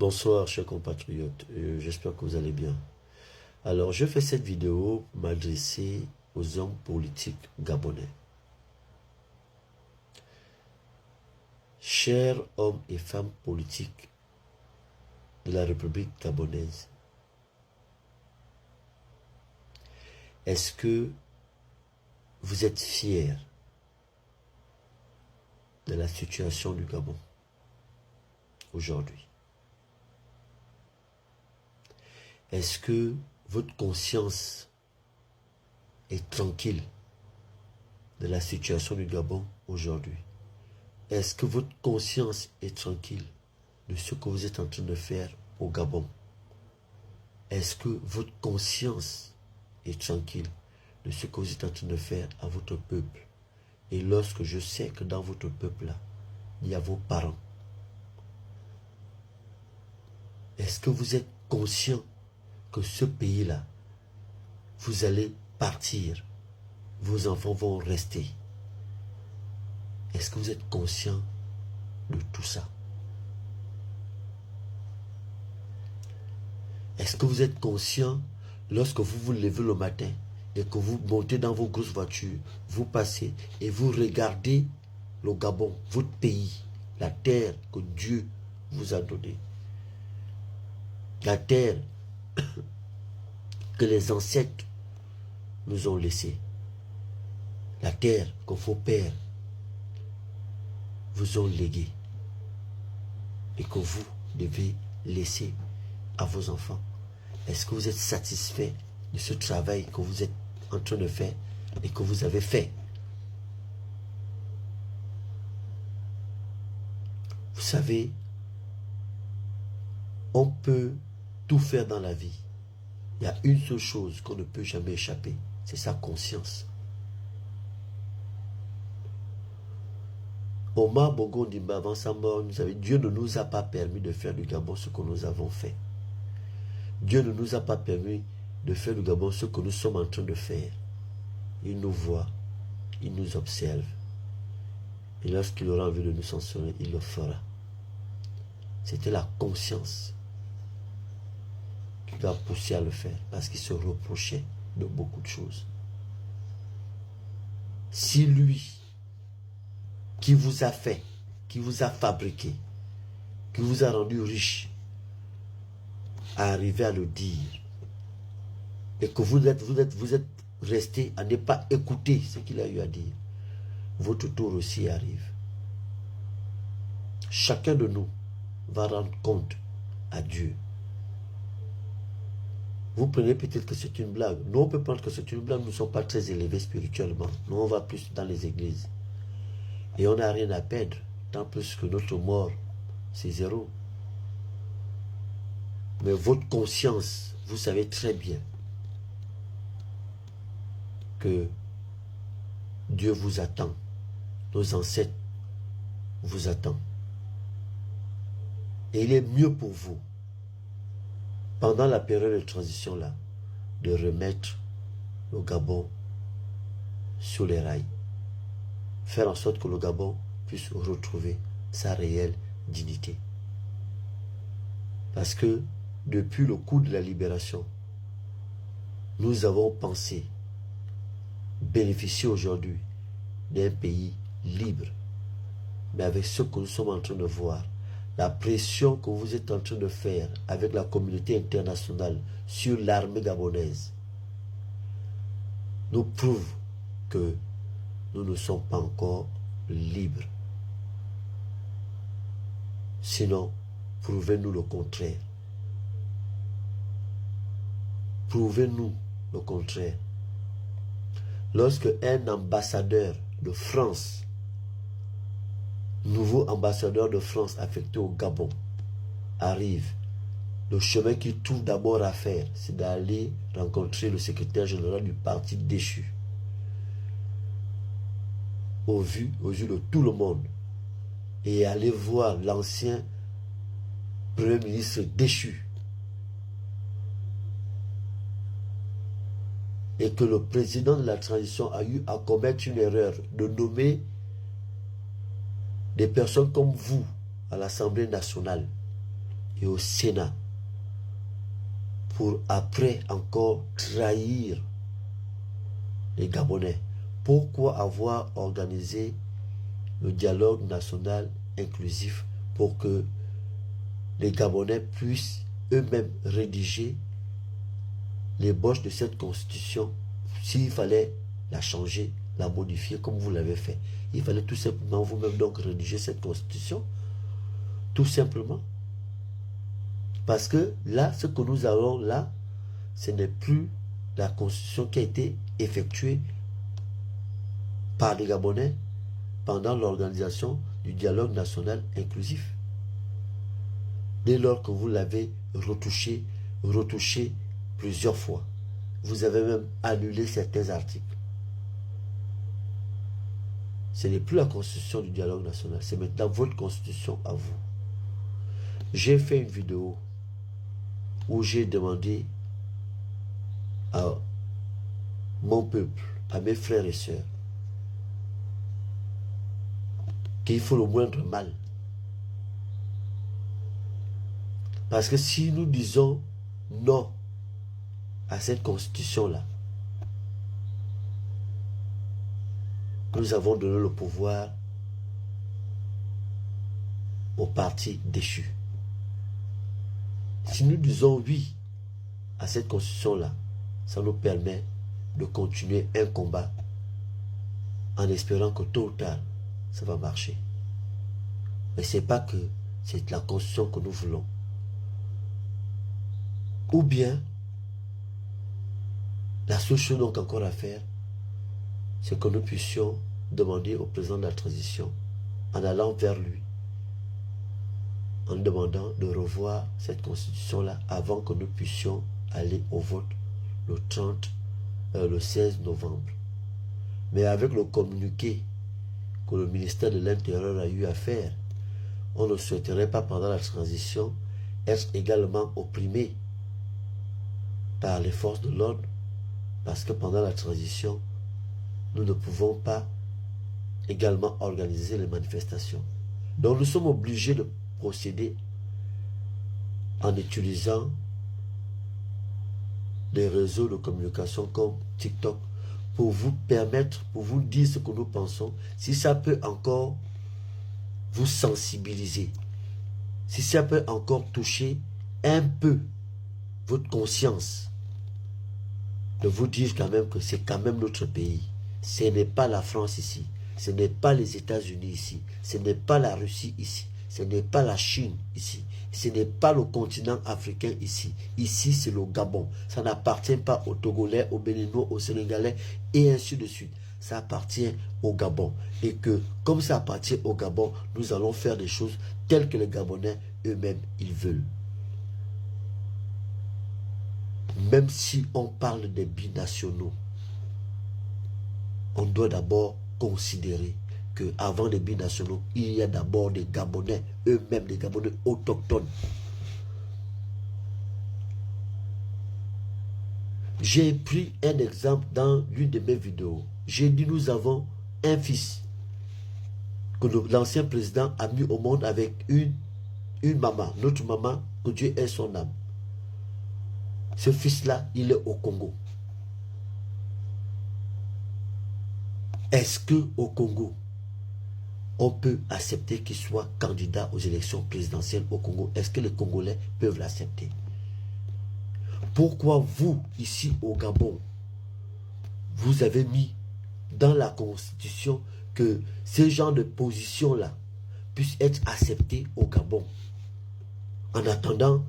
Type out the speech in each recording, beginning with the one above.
Bonsoir chers compatriotes, j'espère que vous allez bien. Alors je fais cette vidéo pour m'adresser aux hommes politiques gabonais. Chers hommes et femmes politiques de la République gabonaise, est-ce que vous êtes fiers de la situation du Gabon aujourd'hui? Est-ce que votre conscience est tranquille de la situation du Gabon aujourd'hui? Est-ce que votre conscience est tranquille de ce que vous êtes en train de faire au Gabon? Est-ce que votre conscience est tranquille de ce que vous êtes en train de faire à votre peuple? Et lorsque je sais que dans votre peuple-là, il y a vos parents, est-ce que vous êtes conscient que ce pays-là, vous allez partir, vos enfants vont rester? Est-ce que vous êtes conscient de tout ça? Est-ce que vous êtes conscient lorsque vous vous levez le matin et que vous montez dans vos grosses voitures, vous passez et vous regardez le Gabon, votre pays, la terre que Dieu vous a donnée, la terre que les ancêtres nous ont laissée, la terre que vos pères vous ont léguée et que vous devez laisser à vos enfants? Est-ce que vous êtes satisfait de ce travail que vous êtes en train de faire et que vous avez fait? Vous savez, on peut tout faire dans la vie. Il y a une seule chose qu'on ne peut jamais échapper, c'est sa conscience. Omar Bongo Ondimba, avant sa mort, nous savez, Dieu ne nous a pas permis de faire du Gabon ce que nous avons fait. Dieu ne nous a pas permis de faire du Gabon ce que nous sommes en train de faire. Il nous voit, il nous observe. Et lorsqu'il aura envie de nous sanctionner, il le fera. C'était la conscience qui l'a poussé à le faire, parce qu'il se reprochait de beaucoup de choses. Si lui, qui vous a fait, qui vous a fabriqué, qui vous a rendu riche, a arrivé à le dire, et que vous êtes resté à ne pas écouter ce qu'il a eu à dire, votre tour aussi arrive. Chacun de nous va rendre compte à Dieu. Vous prenez peut-être que c'est une blague. Nous, on peut prendre que c'est une blague. Nous ne sommes pas très élevés spirituellement. Nous, on va plus dans les églises. Et on n'a rien à perdre. Tant plus que notre mort, c'est zéro. Mais votre conscience, vous savez très bien que Dieu vous attend. Nos ancêtres vous attendent. Et il est mieux pour vous, pendant la période de transition-là, de remettre le Gabon sur les rails. Faire en sorte que le Gabon puisse retrouver sa réelle dignité. Parce que depuis le coup de la libération, nous avons pensé bénéficier aujourd'hui d'un pays libre. Mais avec ce que nous sommes en train de voir, la pression que vous êtes en train de faire avec la communauté internationale sur l'armée gabonaise nous prouve que nous ne sommes pas encore libres. Sinon, prouvez-nous le contraire. Prouvez-nous le contraire. Lorsque un ambassadeur de France, nouveau ambassadeur de France affecté au Gabon, arrive, le chemin qu'il trouve d'abord à faire, c'est d'aller rencontrer le secrétaire général du parti déchu. Aux yeux de tout le monde. Et aller voir l'ancien Premier ministre déchu. Et que le président de la transition a eu à commettre une erreur de nommer des personnes comme vous à l'Assemblée nationale. et au Sénat pour après encore trahir les Gabonais? Pourquoi avoir organisé le dialogue national inclusif pour que les Gabonais puissent eux-mêmes rédiger l'ébauche de cette constitution? S'il fallait la changer, la modifier comme vous l'avez fait, il fallait tout simplement vous-même donc rédiger cette constitution, tout simplement. Parce que là, ce que nous avons là, ce n'est plus la constitution qui a été effectuée par les Gabonais pendant l'organisation du dialogue national inclusif. Dès lors que vous l'avez retouché plusieurs fois, vous avez même annulé certains articles. Ce n'est plus la constitution du dialogue national, c'est maintenant votre constitution à vous. J'ai fait une vidéo où j'ai demandé à mon peuple, à mes frères et sœurs, qu'il faut le moindre mal. Parce que si nous disons non à cette constitution-là, nous avons donné le pouvoir au parti déchu. Si nous disons oui à cette constitution-là, ça nous permet de continuer un combat en espérant que tôt ou tard, ça va marcher. Mais ce n'est pas que c'est la constitution que nous voulons. Ou bien, la seule chose donc encore à faire, c'est que nous puissions demander au président de la transition, en allant vers lui, en demandant de revoir cette constitution-là avant que nous puissions aller au vote le 16 novembre. Mais avec le communiqué que le ministère de l'Intérieur a eu à faire, on ne souhaiterait pas pendant la transition être également opprimé par les forces de l'ordre, parce que pendant la transition, nous ne pouvons pas également organiser les manifestations. Donc nous sommes obligés de procéder en utilisant des réseaux de communication comme TikTok pour vous permettre, pour vous dire ce que nous pensons, si ça peut encore vous sensibiliser, si ça peut encore toucher un peu votre conscience, de vous dire quand même que c'est quand même notre pays. Ce n'est pas la France ici, ce n'est pas les États-Unis ici, ce n'est pas la Russie ici, ce n'est pas la Chine ici, ce n'est pas le continent africain ici. Ici, c'est le Gabon. Ça n'appartient pas aux Togolais, aux Béninois, aux Sénégalais et ainsi de suite. Ça appartient au Gabon. Et que, comme ça appartient au Gabon, nous allons faire des choses telles que les Gabonais eux-mêmes, ils veulent. Même si on parle des binationaux, on doit d'abord considérer qu'avant les binationaux, il y a d'abord des Gabonais, eux-mêmes des Gabonais autochtones. J'ai pris un exemple dans l'une de mes vidéos. J'ai dit nous avons un fils que l'ancien président a mis au monde avec une maman, notre maman, que Dieu ait son âme. Ce fils-là, il est au Congo. Est-ce qu'au Congo, on peut accepter qu'il soit candidat aux élections présidentielles au Congo? Est-ce que les Congolais peuvent l'accepter? Pourquoi vous, ici au Gabon, vous avez mis dans la Constitution que ce genre de position-là puisse être accepté au Gabon? En attendant,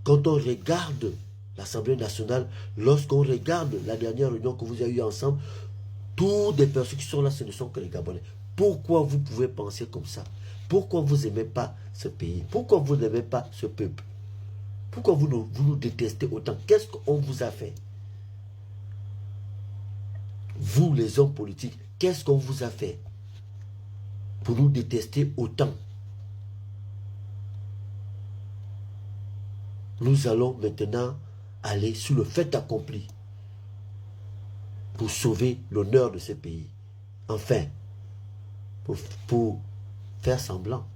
quand on regarde l'Assemblée nationale, lorsqu'on regarde la dernière réunion que vous avez eue ensemble, toutes les personnes qui sont là, ce ne sont que les Gabonais. Pourquoi vous pouvez penser comme ça? Pourquoi vous n'aimez pas ce pays? Pourquoi vous n'aimez pas ce peuple? Pourquoi vous nous détestez autant? Qu'est-ce qu'on vous a fait? Vous, les hommes politiques, qu'est-ce qu'on vous a fait pour nous détester autant? Nous allons maintenant aller sur le fait accompli pour sauver l'honneur de ce pays. Enfin, pour faire semblant